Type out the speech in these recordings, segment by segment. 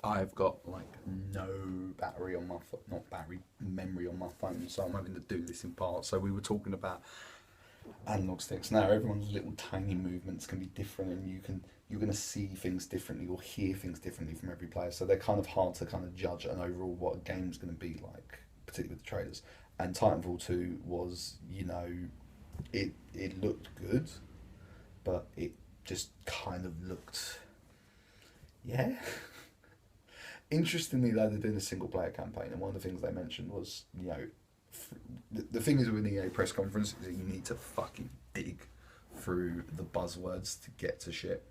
I've got like no battery on my not battery memory on my phone, so I'm having to do this in parts. So we were talking about analog sticks. Now everyone's little tiny movements can be different, and you're going to see things differently or hear things differently from every player. So they're kind of hard to kind of judge an overall what a game's going to be like, particularly with the trailers. And Titanfall 2 was, it looked good, but it just kind of looked, yeah. Interestingly, though, they're doing a single player campaign, and one of the things they mentioned was, the thing is with an EA press conference is that you need to fucking dig through the buzzwords to get to shit.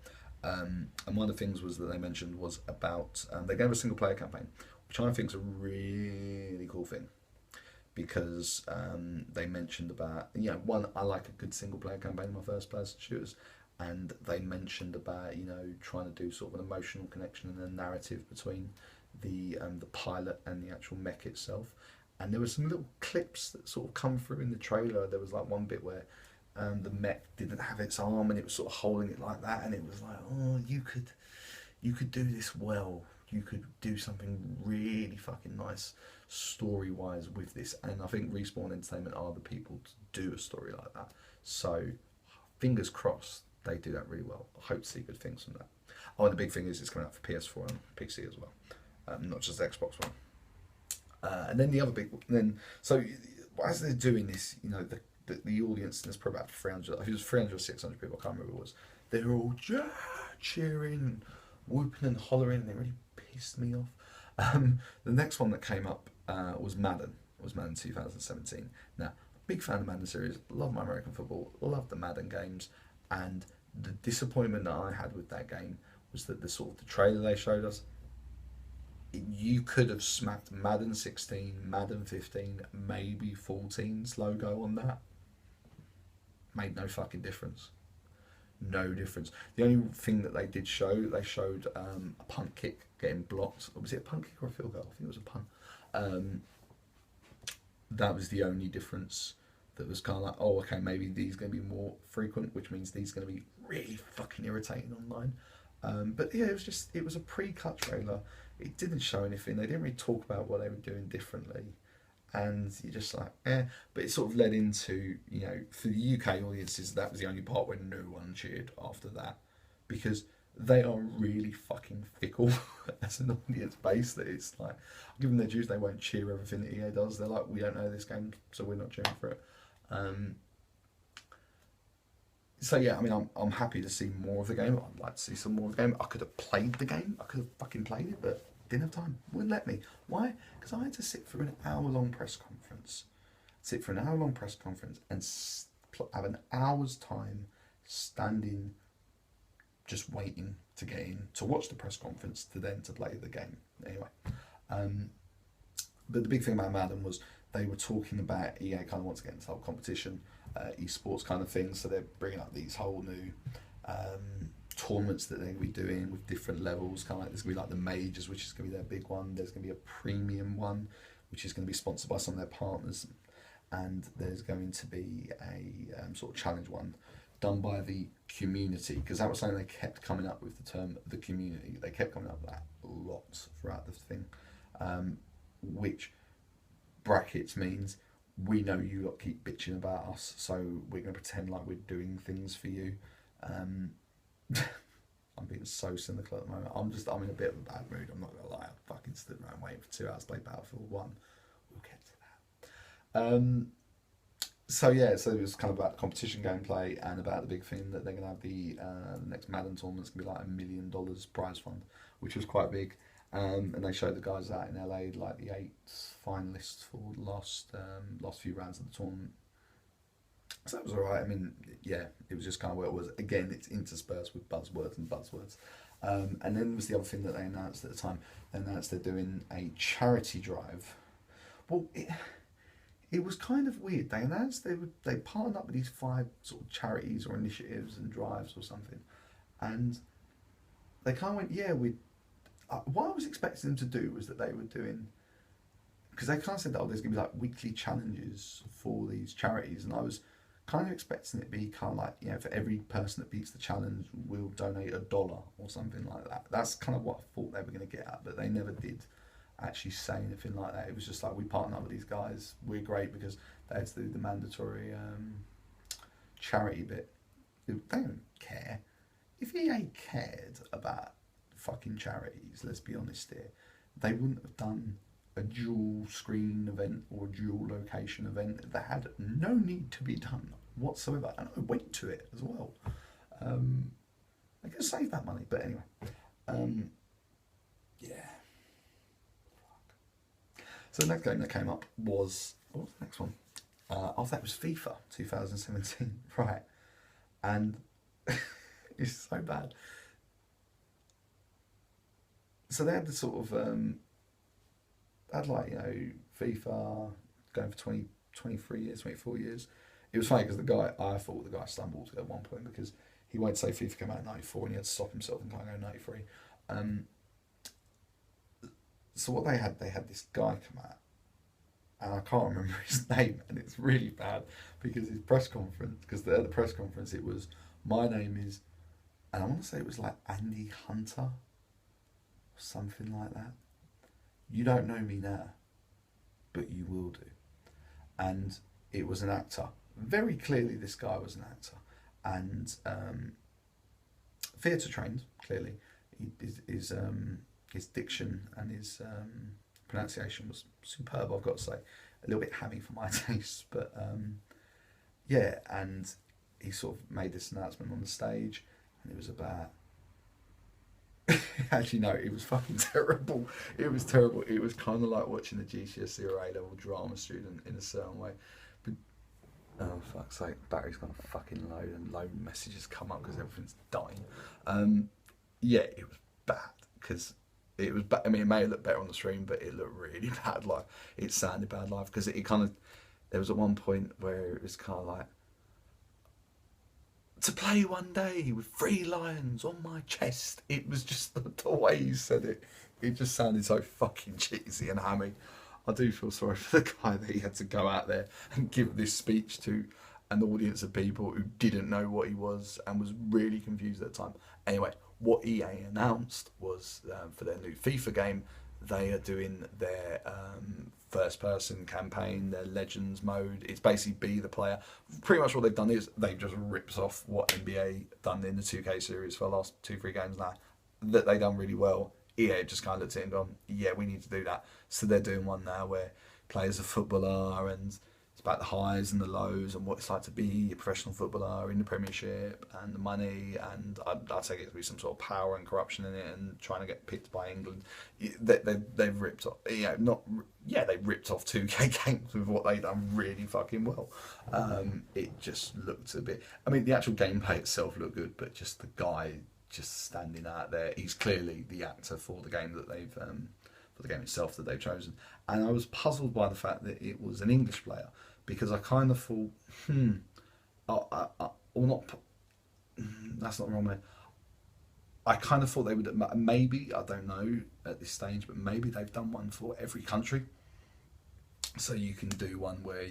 And one of the things was that they mentioned was about they gave a single player campaign, which I think is a really cool thing because they mentioned about one, I like a good single player campaign in my first person shooters, and they mentioned about trying to do sort of an emotional connection and a narrative between the pilot and the actual mech itself. And there were some little clips that sort of come through in the trailer. There was like one bit where the mech didn't have its arm and it was sort of holding it like that, and it was like, oh, you could do this well. You could do something really fucking nice story wise with this. And I think Respawn Entertainment are the people to do a story like that. So fingers crossed they do that really well. I hope to see good things from that. Oh, and the big thing is it's coming out for PS4 and PC as well, not just Xbox One. And then the other big, so as they're doing this, the audience, and there's probably about 300, I think it was 300 or 600 people, I can't remember what it was. They were all cheering, whooping and hollering, and it really pissed me off. The next one that came up was Madden. It was Madden 2017. Now, big fan of the Madden series, love my American football, love the Madden games, and the disappointment that I had with that game was that the trailer they showed us, you could have smacked Madden 16, Madden 15, maybe 14's logo on that. Made no fucking difference. No difference. The only thing that they did show, they showed a punt kick getting blocked. Or was it a punt kick or a field goal? I think it was a punt. That was the only difference. That was kind of like, oh, okay, maybe these are going to be more frequent, which means these are going to be really fucking irritating online. But yeah, it was a pre-cut trailer. It didn't show anything. They didn't really talk about what they were doing differently. And you're just like, eh. But it sort of led into, for the UK audiences, that was the only part where no one cheered after that. Because they are really fucking fickle as an audience base. That it's like, given their dues, they won't cheer everything that EA does. They're like, we don't know this game, so we're not cheering for it. So yeah, I mean, I'm happy to see more of the game. I'd like to see some more of the game. I could have played the game. I could have fucking played it, but didn't have time. Wouldn't let me. Why? Because I had to sit through an hour-long press conference. Sit for an hour-long press conference and have an hour's time standing, just waiting to get in to watch the press conference to then to play the game. Anyway, but the big thing about Madden was they were talking about EA kind of wants to get into the whole competition, esports kind of thing. So they're bringing up these whole new tournaments that they're going to be doing with different levels. Kind of like there's going to be like the majors, which is going to be their big one. There's going to be a premium one, which is going to be sponsored by some of their partners, and there's going to be a sort of challenge one done by the community, because that was something they kept coming up with, the term the community. They kept coming up with that a lot throughout the thing, which brackets means we know you lot keep bitching about us, so we're going to pretend like we're doing things for you. I'm being so cynical at the moment. I'm in a bit of a bad mood. I'm not gonna lie. I fucking stood around waiting for 2 hours to play Battlefield 1. We'll get to that. So yeah, so it was kind of about competition gameplay and about the big thing that they're gonna have the next Madden tournament's gonna be like $1 million prize fund, which was quite big. And they showed the guys out in LA, like the 8 finalists for the last few rounds of the tournament. So that was alright. I mean, yeah, it was just kind of where it was. Again, it's interspersed with buzzwords and buzzwords. And then was the other thing that they announced at the time. They announced they're doing a charity drive. Well, it was kind of weird. They announced they partnered up with these 5 sort of charities or initiatives and drives or something, and they kind of went, yeah, we. What I was expecting them to do was that they were doing, because they kind of said, oh, there's going to be like weekly challenges for these charities, and I was kind of expecting it to be kind of like, you know, for every person that beats the challenge, we'll donate $1 or something like that. That's kind of what I thought they were going to get at, but they never did actually say anything like that. It was just like, we partner up with these guys, we're great, because they had to do the mandatory charity bit. They don't care. If EA cared about fucking charities, let's be honest here, they wouldn't have done a dual screen event or a dual location event that had no need to be done whatsoever, and I went to it as well. I could save that money, but anyway, yeah. So the next game that came up was, what was the next one? That was FIFA 2017, right? And it's so bad. So they had the sort of had, like, you know, FIFA going for 20, 23 years, 24 years. It was funny because I thought the guy stumbled at one point, because he won't say FIFA came out in 94 and he had to stop himself and kind of go 93. So what they had this guy come out, and I can't remember his name, and it's really bad because his press conference, because at the press conference it was, my name is, and I want to say it was like Andy Hunter, or something like that. You don't know me now, but you will do. And it was an actor. Very clearly this guy was an actor. And theatre trained, clearly. His diction and his pronunciation was superb, I've got to say. A little bit hammy for my taste, but yeah, and he sort of made this announcement on the stage, and it was about... Actually, no, it was fucking terrible. It was terrible. It was kind of like watching the GCSE or A-level drama student in a certain way. But, oh, fuck's sake, battery's gonna fucking load, and load messages come up because everything's dying. Yeah, it was bad, because it was bad. I mean, it may have looked better on the stream, but it looked really bad live. It sounded bad live, because it kind of... There was at one point where it was kind of like, to play one day with 3 lions on my chest. It was just the way he said it. It just sounded so fucking cheesy and hammy. I do feel sorry for the guy that he had to go out there and give this speech to an audience of people who didn't know what he was and was really confused at the time. Anyway, what EA announced was for their new FIFA game, they are doing their first person campaign, their Legends mode. It's basically be the player. Pretty much what they've done is they've just ripped off what NBA done in the 2K series for the last 2-3 games now, that they done really well. EA just kind of looked at it and gone, yeah, we need to do that. So they're doing one now where players a footballer, and it's about the highs and the lows and what it's like to be a professional footballer in the Premiership, and the money, and I take it to be some sort of power and corruption in it, and trying to get picked by England. They've ripped off, they ripped off 2K games with what they've done really fucking well. It just looked a bit, I mean, the actual gameplay itself looked good, but just the guy just standing out there, he's clearly the actor for the game that they've for the game itself that they've chosen. And I was puzzled by the fact that it was an English player, because I kind of thought, that's not the wrong way. I kind of thought they would, maybe, I don't know at this stage, but maybe they've done one for every country. So you can do one where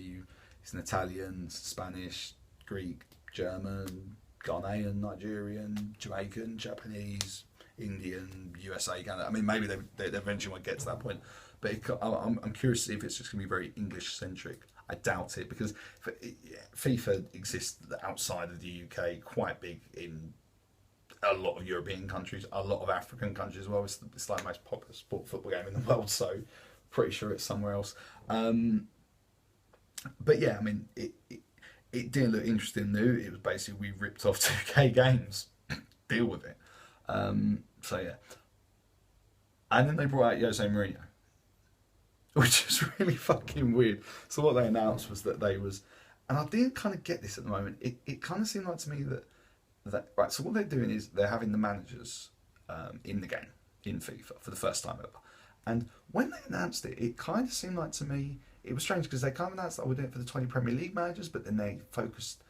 it's an Italian, Spanish, Greek, German, Ghanaian, Nigerian, Jamaican, Japanese, Indian, USA, Canada. I mean, maybe they eventually might get to that point, but I'm curious to see if it's just going to be very English centric. I doubt it, because FIFA exists outside of the UK, quite big in a lot of European countries, a lot of African countries as well. It's like the most popular football game in the world, so pretty sure it's somewhere else. But yeah, I mean, it didn't look interesting new. It was basically, we ripped off 2K games. Deal with it. So yeah. And then they brought out Jose Mourinho, which is really fucking weird. So what they announced was that and I didn't kind of get this at the moment. It kind of seemed like to me that right. So what they're doing is they're having the managers in the game in FIFA for the first time ever. And when they announced it, it kind of seemed like to me, it was strange, because they kind of announced that we're doing it for the 20 Premier League managers, but then they focused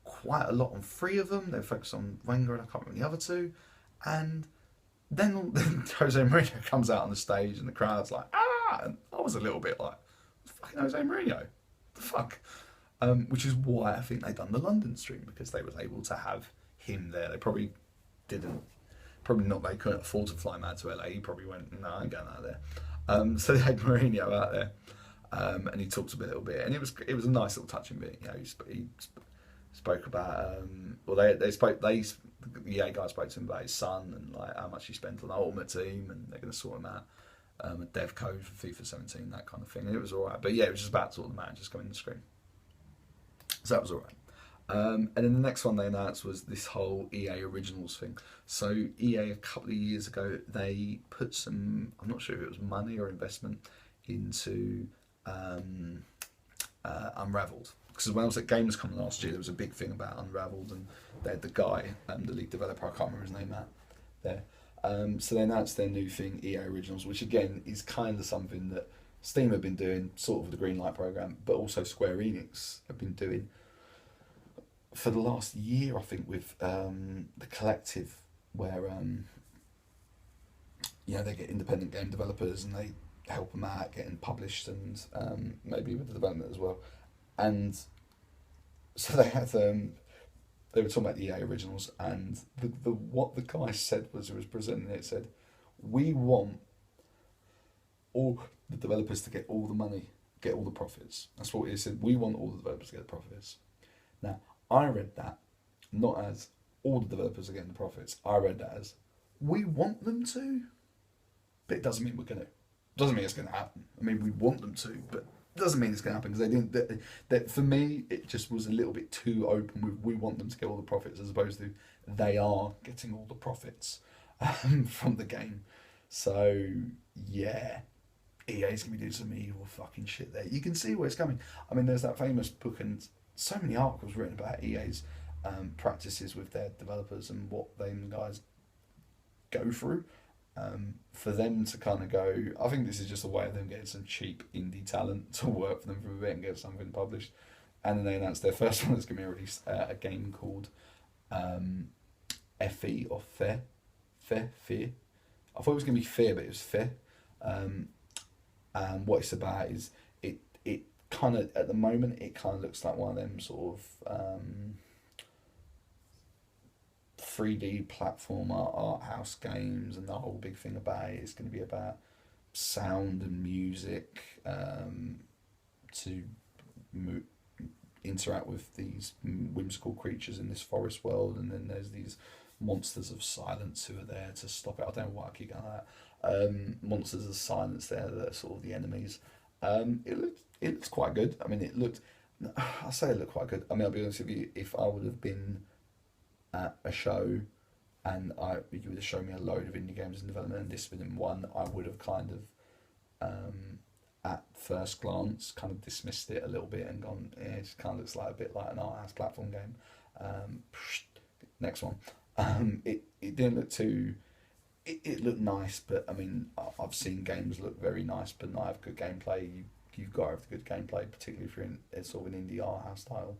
quite a lot on 3 of them. They focused on Wenger and I can't remember the other 2. And then Jose Mourinho comes out on the stage and the crowd's like, ah! And I was a little bit like, fucking Jose Mourinho? What the fuck? which is why I think they done the London stream, because they was able to have him there. They probably didn't, probably not. They couldn't afford to fly him out to LA. He probably went, no, I ain't going out there. So they had Mourinho out there, and he talked a little bit, and it was a nice little touching bit. You know, he spoke about well, the EA guy spoke to him about his son and like how much he spent on the Ultimate Team, and they're going to sort him out a dev code for FIFA 17, that kind of thing. And it was all right, but yeah, it was just about sort of the managers coming on the screen, so that was all right. And then the next one they announced was this whole EA Originals thing. So EA a couple of years ago, they put some, I'm not sure if it was money or investment, into Unraveled. Because when I was at Gamescom last year, there was a big thing about Unraveled, and they had the guy, the lead developer, I can't remember his name, Matt, there. So they announced their new thing, EA Originals, which again is kind of something that Steam have been doing, sort of the Greenlight program, but also Square Enix have been doing for the last year, I think, with the Collective, where they get independent game developers and they help them out getting published, and maybe with the development as well. And so they had they were talking about the EA Originals, and the what the guy said was, who was presenting it, said, we want all the developers to get all the money, get all the profits. That's what he said. We want all the developers to get the profits. Now, I read that not as all the developers are getting the profits. I read that as we want them to, but it doesn't mean we're going to. Doesn't mean it's going to happen. I mean, we want them to, but it doesn't mean it's going to happen, because they didn't. That for me, it just was a little bit too open with we want them to get all the profits, as opposed to they are getting all the profits from the game. So yeah, EA's going to be doing some evil fucking shit there. You can see where it's coming. I mean, there's that famous book and so many articles written about EA's practices with their developers and what them guys go through. For them to kind of go, I think this is just a way of them getting some cheap indie talent to work for them for a bit and get something published. And then they announced their first one that's going to be released, a game called FE or Fear. I thought it was going to be Fear, but it was Fear. And what it's about is it kind of, at the moment, it kind of looks like one of them sort of 3D platformer art house games, and the whole big thing about it is going to be about sound and music to interact with these whimsical creatures in this forest world, and then there's these monsters of silence who are there to stop it. I don't know why I keep going like that. Monsters of silence there that are sort of the enemies. It looks quite good. I mean, I say it looked quite good. I mean, I'll be honest with you, if I would have been at a show and you would have shown me a load of indie games in development and this been one, I would have kind of at first glance kind of dismissed it a little bit and gone, it just kind of looks like a bit like an art house platform game. Next one. It didn't look too, it looked nice, but I mean, I've seen games look very nice but not have good gameplay. You've got to have the good gameplay, particularly if you're in sort of an indie art house style.